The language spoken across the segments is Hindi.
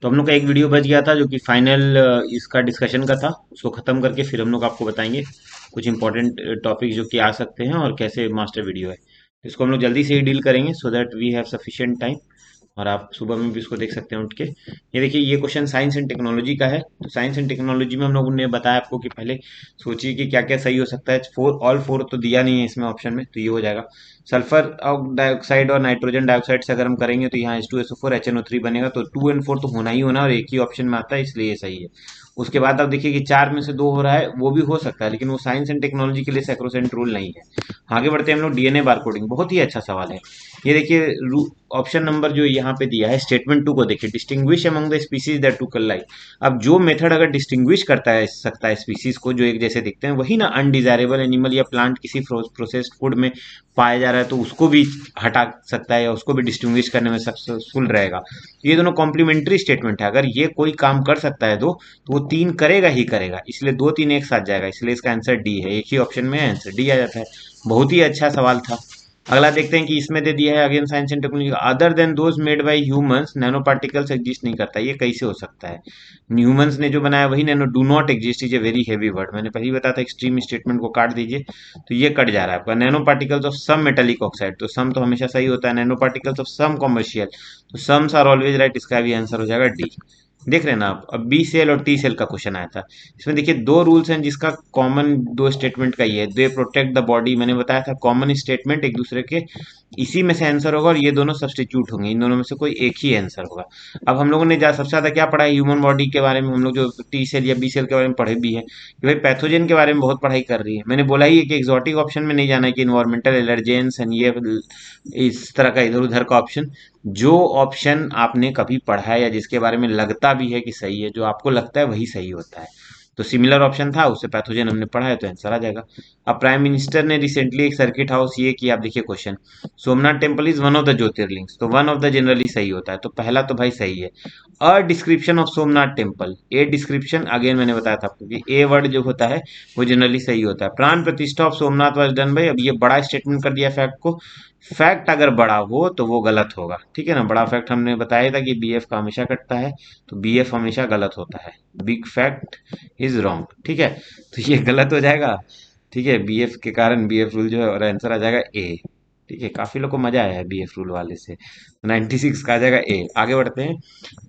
तो हम लोग का एक वीडियो बच गया था जो कि फाइनल इसका डिस्कशन का था। उसको खत्म करके फिर हम लोग आपको बताएंगे कुछ इंपॉर्टेंट टॉपिक जो कि आ सकते हैं और कैसे मास्टर वीडियो है, तो इसको हम लोग जल्दी से ही डील करेंगे so that we have sufficient time. और आप सुबह में भी इसको देख सकते हैं उठ के। ये देखिए, ये क्वेश्चन साइंस एंड टेक्नोलॉजी का है। तो साइंस एंड टेक्नोलॉजी में हम लोगों ने बताया आपको कि पहले सोचिए कि क्या क्या सही हो सकता है। फोर, ऑल फोर तो दिया नहीं है इसमें ऑप्शन में, तो ये हो जाएगा। सल्फर डाइऑक्साइड और नाइट्रोजन डाइऑक्साइड से अगर हम करेंगे तो यहाँ H2SO4 HNO3 बनेगा, तो 2 और 4 तो होना ही होना, और एक ही ऑप्शन में आता है, इसलिए ये सही है। उसके बाद आप देखिए कि चार में से दो हो रहा है, वो भी हो सकता है, लेकिन वो साइंस एंड टेक्नोलॉजी के लिए सैक्रोसेंट रूल नहीं है। आगे बढ़ते हैं हम लोग। डीएनए बारकोडिंग बहुत ही अच्छा सवाल है। ये देखिए, ऑप्शन नंबर जो यहाँ पे दिया है स्टेटमेंट टू को देखिए, distinguish among the species that to कल लाइक। अब जो मेथड अगर डिस्टिंग्विश करता है सकता है स्पीसीज को जो एक जैसे दिखते हैं, वही ना अनडिजायरेबल एनिमल या प्लांट किसी प्रोसेस्ड फूड में पाया जा रहा है तो उसको भी हटा सकता है या उसको भी डिस्टिंग्विश करने में सक्सेसफुल रहेगा। ये दोनों कॉम्प्लीमेंट्री स्टेटमेंट है। अगर ये कोई काम कर सकता है दो, तो वो तीन करेगा ही करेगा, इसलिए दो तीन एक साथ जाएगा, इसलिए इसका आंसर डी है। एक ही ऑप्शन में आंसर डी आ जाता है। बहुत ही अच्छा सवाल था। अगला देखते हैं कि इसमें दे दिया है again science and technology, other than those made by humans nano particles exist नहीं करता। ये कैसे हो सकता है? ह्यूमंस ने जो बनाया वही nano do not exist is a very heavy word. मैंने पहले ही बताया था एक्सट्रीम स्टेटमेंट को काट दीजिए, तो ये कट जा रहा है आपका। Nano particles of some metallic oxide, तो सम तो हमेशा सही होता है। Nano particles of some commercial, तो सम्स आर ऑलवेज राइट, इसका भी आंसर हो जाएगा डी। देख रहे हैं ना आप? अब बी सेल और टी सेल का क्वेश्चन आया था। इसमें देखिए दो रूल्स हैं जिसका कॉमन दो स्टेटमेंट का ही है। दे प्रोटेक्ट द बॉडी, मैंने बताया था कॉमन स्टेटमेंट एक दूसरे के, इसी में से आंसर होगा, और ये दोनों सब्स्टिट्यूट होंगे, इन दोनों में से कोई एक ही आंसर होगा। अब हम लोगों ने सबसे ज्यादा क्या पढ़ा है ह्यूमन बॉडी के बारे में, हम लोग जो टी सेल या बी सेल के बारे में पढ़े भी है कि भाई पैथोजन के बारे में बहुत पढ़ाई कर रही है। मैंने बोला ही है कि एग्जॉटिक ऑप्शन में नहीं जाना है, कि इन्वायरमेंटल एलर्जेंस एंड ये इस तरह का इधर उधर का ऑप्शन। जो ऑप्शन आपने कभी पढ़ा है या जिसके बारे में लगता भी है कि सही है, जो आपको लगता है वही सही होता है। तो सिमिलर ऑप्शन था, उससे पैथोजन हमने पढ़ा है, तो आंसर आ जाएगा। अब प्राइम मिनिस्टर ने रिसेंटली एक सर्किट हाउस ये किया, आप देखिए question, Somnath temple is one of the jyotirlingas, तो वन ऑफ द जनरली सही होता है, तो पहला तो भाई सही है। A description of Somnath temple, a description again मैंने बताया था आपको कि ए वर्ड जो होता है वो जनरली सही होता है। प्राण प्रतिष्ठा ऑफ सोमनाथ वाज डन भाई, अब ये बड़ा स्टेटमेंट कर दिया फैक्ट को। फैक्ट अगर बड़ा हो तो वो गलत होगा, ठीक है ना। बड़ा फैक्ट हमने बताया था कि बीएफ का हमेशा कटता है, तो बीएफ हमेशा गलत होता है। बिग फैक्ट इज रॉन्ग, ठीक है, तो ये गलत हो जाएगा। ठीक है, बीएफ के कारण बीएफ रूल जो है, और आंसर आ जाएगा ए। ठीक है, काफी लोग को मजा आया है बीएफ रूल वाले से, 96 का आ जाएगा ए। आगे बढ़ते हैं।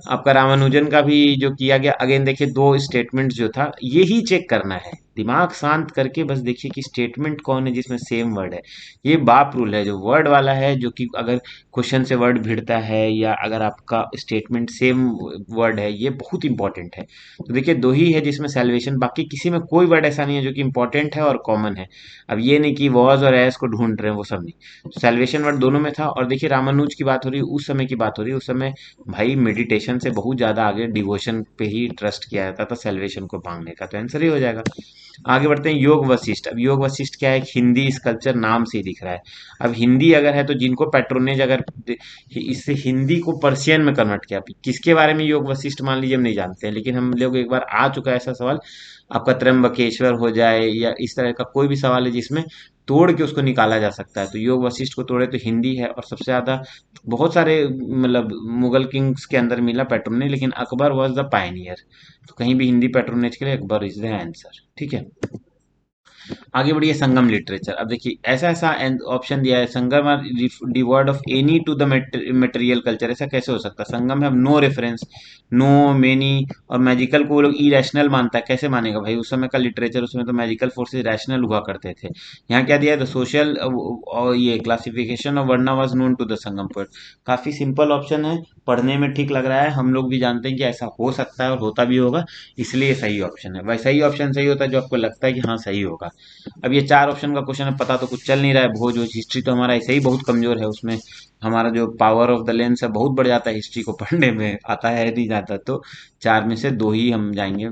आपका रामानुजन का भी जो किया गया, अगेन देखिए दो स्टेटमेंट जो था यही चेक करना है, दिमाग शांत करके बस देखिए कि स्टेटमेंट कौन है जिसमें सेम वर्ड है। ये बाप रूल है जो वर्ड वाला है, जो कि अगर क्वेश्चन से वर्ड भिड़ता है या अगर आपका स्टेटमेंट सेम वर्ड है, ये बहुत इंपॉर्टेंट है। तो देखिए दो ही है जिसमें सैल्वेशन, बाकी किसी में कोई वर्ड ऐसा नहीं है जो कि इंपॉर्टेंट है और कॉमन है। अब ये नहीं कि वॉज और एस को ढूंढ रहे हैं, वो सब नहीं। सैल्वेशन वर्ड दोनों में था। और देखिए रामानुज की बात हो रही है, उस समय की बात हो रही है, उस समय भाई मेडिटेशन से बहुत ज्यादा आगे डिवोशन पे ही ट्रस्ट किया जाता था सेल्वेशन को पाने का, तो आंसर ही हो जाएगा। आगे बढ़ते हैं। योग वशिष्ठ, अब योग वशिष्ठ क्या है? एक हिंदी स्कल्पचर, नाम से ही दिख रहा है। अब हिंदी अगर है तो जिनको पैट्रोनेज, अगर इससे हिंदी को पर्शियन में कन्वर्ट किया, किसके बारे में योग वशिष्ठ मान लीजिए हम नहीं जानते हैं, लेकिन हम लोग एक बार आ चुका है ऐसा सवाल। आपका त्र्यंबकेश्वर हो जाए या इस तरह का कोई भी सवाल है जिसमें तोड़ के उसको निकाला जा सकता है, तो योग वशिष्ठ को तोड़े तो हिंदी है। और सबसे ज्यादा बहुत सारे मतलब मुगल किंग्स के अंदर मिला पैट्रोनेज, लेकिन अकबर वॉज द पायनियर, तो कहीं भी हिंदी पैट्रोनेज के लिए अकबर इज द आंसर, ठीक है। आगे बढ़िए। संगम लिटरेचर, अब देखिए ऐसा ऐसा ऑप्शन दिया है, संगम आर डिवॉर्ड of any to the material culture, ऐसा कैसे हो सकता है? संगम है नो रेफरेंस, नो मेनी, और मैजिकल को वो लोग इरेशनल मानता है, कैसे मानेगा भाई? उस समय का लिटरेचर, उसमें तो मैजिकल फोर्सेज रैशनल हुआ करते थे। यहाँ क्या दिया है? द सोशल और ये classification of varna was known to the Sangam poet. काफी सिंपल ऑप्शन है, पढ़ने में ठीक लग रहा है, हम लोग भी जानते हैं कि ऐसा हो सकता है और होता भी होगा, इसलिए सही ऑप्शन है। भाई सही ऑप्शन सही होता है जो आपको लगता है कि हाँ सही होगा। अब ये चार ऑप्शन का क्वेश्चन है, पता तो कुछ चल नहीं रहा है। भोज वोज हिस्ट्री तो हमारा ऐसे ही बहुत कमजोर है, उसमें हमारा जो पावर ऑफ द लेंस है बहुत बढ़ जाता है, हिस्ट्री को पढ़ने में आता है नहीं जाता, तो चार में से दो ही हम जाएंगे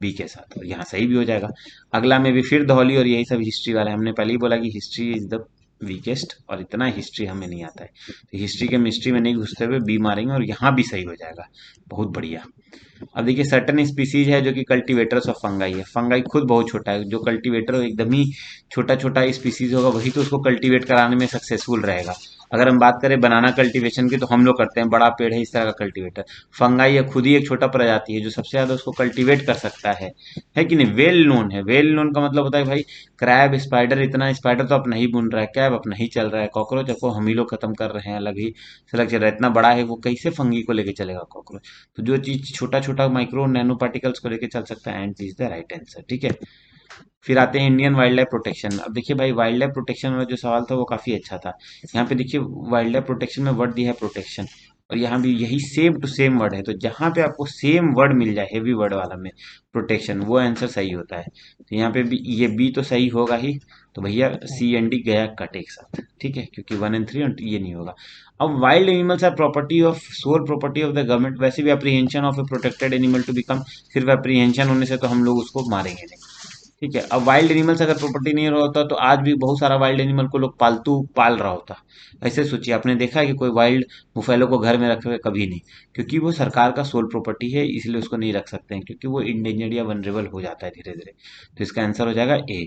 बी के साथ, और यहाँ सही भी हो जाएगा। अगला में भी फिर दहली और यही सब हिस्ट्री वाला है। हमने पहले ही बोला कि हिस्ट्री इज द वीकेस्ट, और इतना हिस्ट्री हमें नहीं आता है, तो हिस्ट्री के मिस्ट्री में नहीं घुसते हुए बी मारेंगे, और यहाँ भी सही हो जाएगा। बहुत बढ़िया। अब देखिए सर्टन स्पीसीज है जो कि कल्टीवेटर्स ऑफ फंगाई है। फंगाई खुद बहुत छोटा है, जो कल्टीवेटर एकदम ही छोटा छोटा स्पीसीज होगा वही तो उसको कल्टीवेट कराने में सक्सेसफुल रहेगा। अगर हम बात करें बनाना कल्टीवेशन की, तो हम लोग करते हैं, बड़ा पेड़ है इस तरह का कल्टीवेटर। फंगाई या खुद ही एक छोटा प्रजाति है जो सबसे ज्यादा उसको कल्टीवेट कर सकता है कि नहीं, वेल नोन है। वेल नोन का मतलब होता है भाई क्रैब स्पाइडर, इतना स्पाइडर तो अपना ही बुन रहा है, क्रैब अपना ही चल रहा है, कॉकरोच को हम ही लोग खत्म कर रहे हैं, अलग ही से अलग चल रहा है, इतना बड़ा है वो, कैसे फंगी को लेके चलेगा कॉकरोच। तो जो चीज छोटा छोटा माइक्रो नैनो पार्टिकल्स को लेके चल सकता है, and is the right answer, ठीक है। फिर आते हैं इंडियन वाइल्ड लाइफ प्रोटेक्शन। अब देखिए भाई, वाइल्ड लाइफ प्रोटेक्शन वाला जो सवाल था वो काफी अच्छा था। यहाँ पे देखिए वाइल्ड लाइफ प्रोटेक्शन में वर्ड दिया है प्रोटेक्शन, और यहाँ भी यही सेम टू सेम वर्ड है, तो जहाँ पे आपको सेम वर्ड मिल जाए हेवी वर्ड वाला में प्रोटेक्शन, वो आंसर सही होता है। तो यहाँ पे भी ये बी तो सही होगा ही, तो भैया सी एंड डी गया कट एक साथ, ठीक है, क्योंकि 1 और 3 और ये नहीं होगा। अब wild animals are property of sole property of the government, वैसे भी apprehension of a protected animal to become, सिर्फ अप्रीहेंशन होने से तो हम लोग उसको मारेंगे नहीं, ठीक है। अब वाइल्ड एनिमल्स अगर प्रॉपर्टी नहीं रहा होता तो आज भी बहुत सारा वाइल्ड एनिमल को लोग पालतू पाल रहा होता। ऐसे सोचिए, आपने देखा है कि कोई वाइल्ड बुफेलो को घर में रखे हुए? कभी नहीं, क्योंकि वो सरकार का सोल प्रॉपर्टी है, इसलिए उसको नहीं रख सकते हैं, क्योंकि वो इंडेंजर्ड या वनरेबल हो जाता है धीरे धीरे। तो इसका आंसर हो जाएगा ए,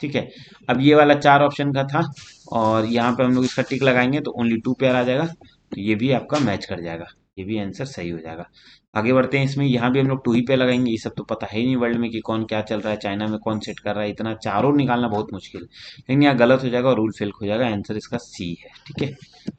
ठीक है। अब ये वाला 4 ऑप्शन का था, और यहाँ पे हम लोग इसका टिक लगाएंगे तो ओनली 2 पेयर आ जाएगा, तो ये भी आपका मैच कर जाएगा, ये भी आंसर सही हो जाएगा। आगे बढ़ते हैं, इसमें यहाँ भी हम लोग 2 ही पे लगाएंगे, ये सब तो पता है ही नहीं वर्ल्ड में कि कौन क्या चल रहा है, चाइना में कौन सेट कर रहा है, इतना चारों निकालना बहुत मुश्किल है। लेकिन यहाँ गलत हो जाएगा और रूल फेल हो जाएगा, आंसर इसका सी है, ठीक है।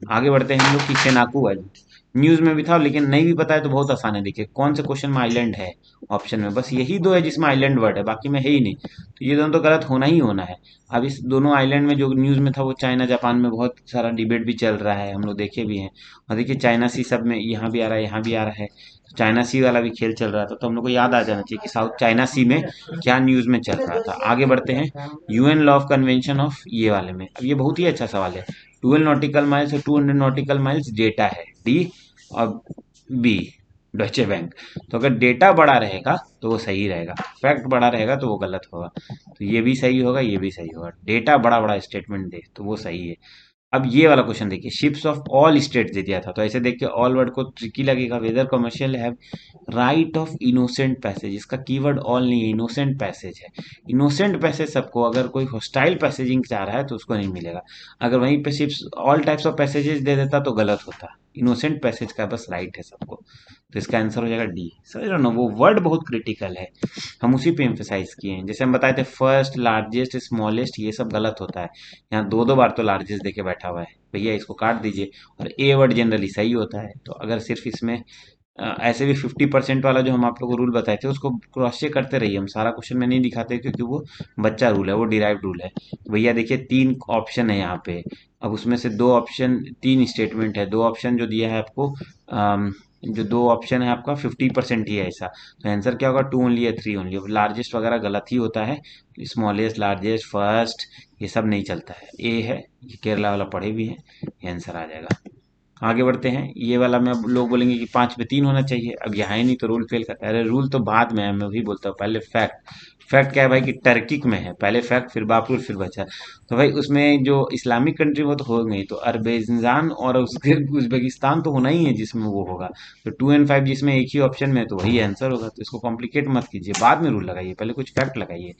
आगे बढ़ते हैं हम लोग कि सेनाकू आइलैंड, न्यूज में भी था लेकिन नहीं भी पता है तो बहुत आसान है। देखिए कौन से क्वेश्चन में आइलैंड है, ऑप्शन में बस यही दो है जिसमें आइलैंड वर्ड है, बाकी में है ही नहीं, तो ये दोनों तो गलत होना ही होना है। अब इस दोनों आइलैंड में जो न्यूज में था वो चाइना जापान में बहुत सारा डिबेट भी चल रहा है, हम लोग देखे भी हैं। और देखिए चाइना सी सब में यहाँ भी आ रहा है, यहाँ भी आ रहा है, तो चाइना सी वाला भी खेल चल रहा था, तो हम लोग को याद आ जाना चाहिए कि साउथ चाइना सी में क्या न्यूज में चल रहा था। आगे बढ़ते हैं, UN law of convention of ये वाले में, अब ये बहुत ही अच्छा सवाल है। 12 नॉटिकल माइल्स और 200 नॉटिकल माइल्स डेटा है, डी और बी डॉइचे बैंक। तो अगर डेटा बड़ा रहेगा तो वो सही रहेगा, फैक्ट बड़ा रहेगा तो वो गलत होगा। तो ये भी सही होगा, ये भी सही होगा, डेटा बड़ा बड़ा स्टेटमेंट दे तो वो सही है। अब ये वाला क्वेश्चन देखिए, शिप्स ऑफ ऑल स्टेट दे दिया था, तो ऐसे देख के ऑल वर्ड को ट्रिकी लगेगा। Whether commercial have right of innocent passage, इसका कीवर्ड ऑल नहीं है, इनोसेंट पैसेज है। इनोसेंट पैसेज सबको, अगर कोई हॉस्टाइल पैसेजिंग चाह रहा है तो उसको नहीं मिलेगा। अगर वहीं पे ships all types of passages दे देता तो गलत होता, इनोसेंट पैसेज का बस राइट है सबको। तो इसका आंसर हो जाएगा डी। समझ रहे हो ना, वो वर्ड बहुत क्रिटिकल है, हम उसी पे एम्फेसाइज किए हैं। जैसे हम बताए थे फर्स्ट, लार्जेस्ट, स्मॉलेस्ट, ये सब गलत होता है। यहाँ दो दो बार तो लार्जेस्ट देके बैठा हुआ है, भैया इसको काट दीजिए। और ए वर्ड जनरली सही होता है, तो अगर सिर्फ इसमें ऐसे भी 50% वाला जो हम आप लोग को रूल बताए थे उसको क्रॉस चेक करते रहिए, हम सारा क्वेश्चन में नहीं दिखाते क्योंकि वो बच्चा रूल है, वो डिराइव्ड रूल है। भैया देखिए 3 ऑप्शन है यहाँ पे, अब उसमें से 2 ऑप्शन, 3 स्टेटमेंट है, 2 ऑप्शन जो दिया है आपको, जो 2 ऑप्शन है आपका 50% ही है ऐसा, तो आंसर क्या होगा, 2 ओनली या 3 ओनली। लार्जेस्ट वगैरह गलत ही होता है, स्मॉलेस्ट, लार्जेस्ट, फर्स्ट, ये सब नहीं चलता है। ए है, ये केरला वाला पढ़े भी हैं, ये आंसर आ जाएगा। आगे बढ़ते हैं, ये वाला में अब लोग बोलेंगे कि 5 में 3 होना चाहिए, अब यहाँ ही नहीं तो रूल फेल करता है। अरे रूल तो बाद में है, मैं वही बोलता हूँ, पहले फैक्ट। फैक्ट क्या है भाई कि टर्किक में है, पहले फैक्ट फिर बाप रूल फिर बचा। तो भाई उसमें जो इस्लामिक कंट्री वो तो हो गई, तो अरबेजान और उसके उज्बेकिस्तान तो होना ही है जिसमें वो होगा। तो 2 और 5 जिसमें एक ही ऑप्शन में है, तो वही आंसर होगा। तो इसको कॉम्प्लिकेट मत कीजिए, बाद में रूल लगाइए, पहले कुछ फैक्ट लगाइए।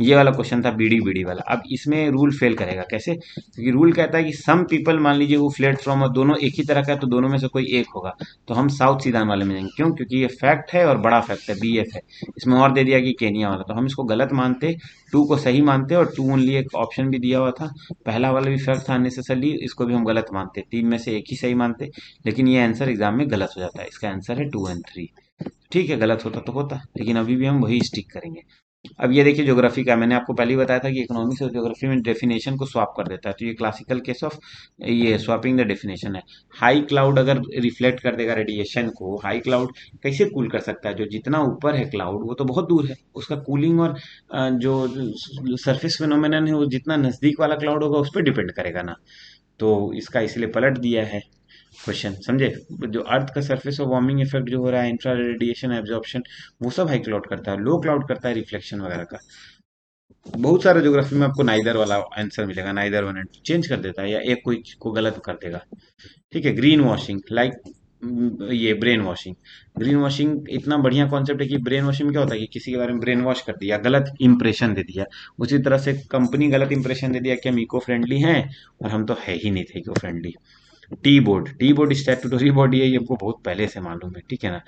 ये वाला क्वेश्चन था बीडी बीडी वाला। अब इसमें रूल फेल करेगा कैसे, क्योंकि रूल कहता है कि सम पीपल, मान लीजिए वो फ्लेड फ्रॉम, और दोनों एक ही तरह का है तो दोनों में से कोई एक होगा, तो हम साउथ सीडान वाले में जाएंगे। क्यों? क्योंकि ये फैक्ट है और बड़ा फैक्ट है, बीएफ है। इसमें और दे दिया कि केनिया वाला, तो हम इसको गलत मानते, 2 को सही मानते, और 2 ओनली एक ऑप्शन भी दिया हुआ था, पहला वाला भी फैक्ट था अननेसेसरली, इसको भी हम गलत मानते, 3 में से एक ही सही मानते। लेकिन ये आंसर एग्जाम में गलत हो जाता है, इसका आंसर है 2 और 3। ठीक है, गलत होता तो होता, लेकिन अभी भी हम वही स्टिक करेंगे। अब ये देखिए ज्योग्राफी का, मैंने आपको पहले ही बताया था कि इकोनॉमिक्स और ज्योग्राफी में डेफिनेशन को स्वैप कर देता है, तो ये क्लासिकल केस ऑफ ये स्वैपिंग द डेफिनेशन है। हाई क्लाउड अगर रिफ्लेक्ट कर देगा रेडिएशन को, हाई क्लाउड कैसे कूल कर सकता है? जो जितना ऊपर है क्लाउड वो तो बहुत दूर है, उसका कूलिंग और जो सरफेस फिनोमेनन है वो जितना नजदीक वाला क्लाउड होगा उस पर डिपेंड करेगा ना। तो इसका इसलिए पलट दिया है क्वेश्चन, समझे। जो अर्थ का सरफेस और वार्मिंग इफेक्ट जो हो रहा है, इंफ्रा रेडिएशन एब्जॉर्प्शन, वो सब हाई क्लाउड करता है, लो क्लाउड करता है रिफ्लेक्शन वगैरह का। बहुत सारे ज्योग्राफी में आपको नाइदर वाला आंसर मिलेगा, नाइदर वन एंड चेंज कर देता है या एक कोई को गलत कर देगा। ठीक है, ग्रीन वॉशिंग लाइक ये ब्रेन वॉशिंग। ब्रेन वॉशिंग इतना बढ़िया कॉन्सेप्ट है कि ब्रेन वॉशिंग में क्या होता है कि किसी के बारे में ब्रेन वॉश कर दिया, गलत इंप्रेशन दे दिया। उसी तरह से कंपनी गलत इंप्रेशन दे दिया कि हम इको फ्रेंडली हैं, और हम तो है ही नहीं थे eco friendly. Tea board, tea board statutory body है, ये हमको बहुत पहले से मालूम है, ठीक है ना।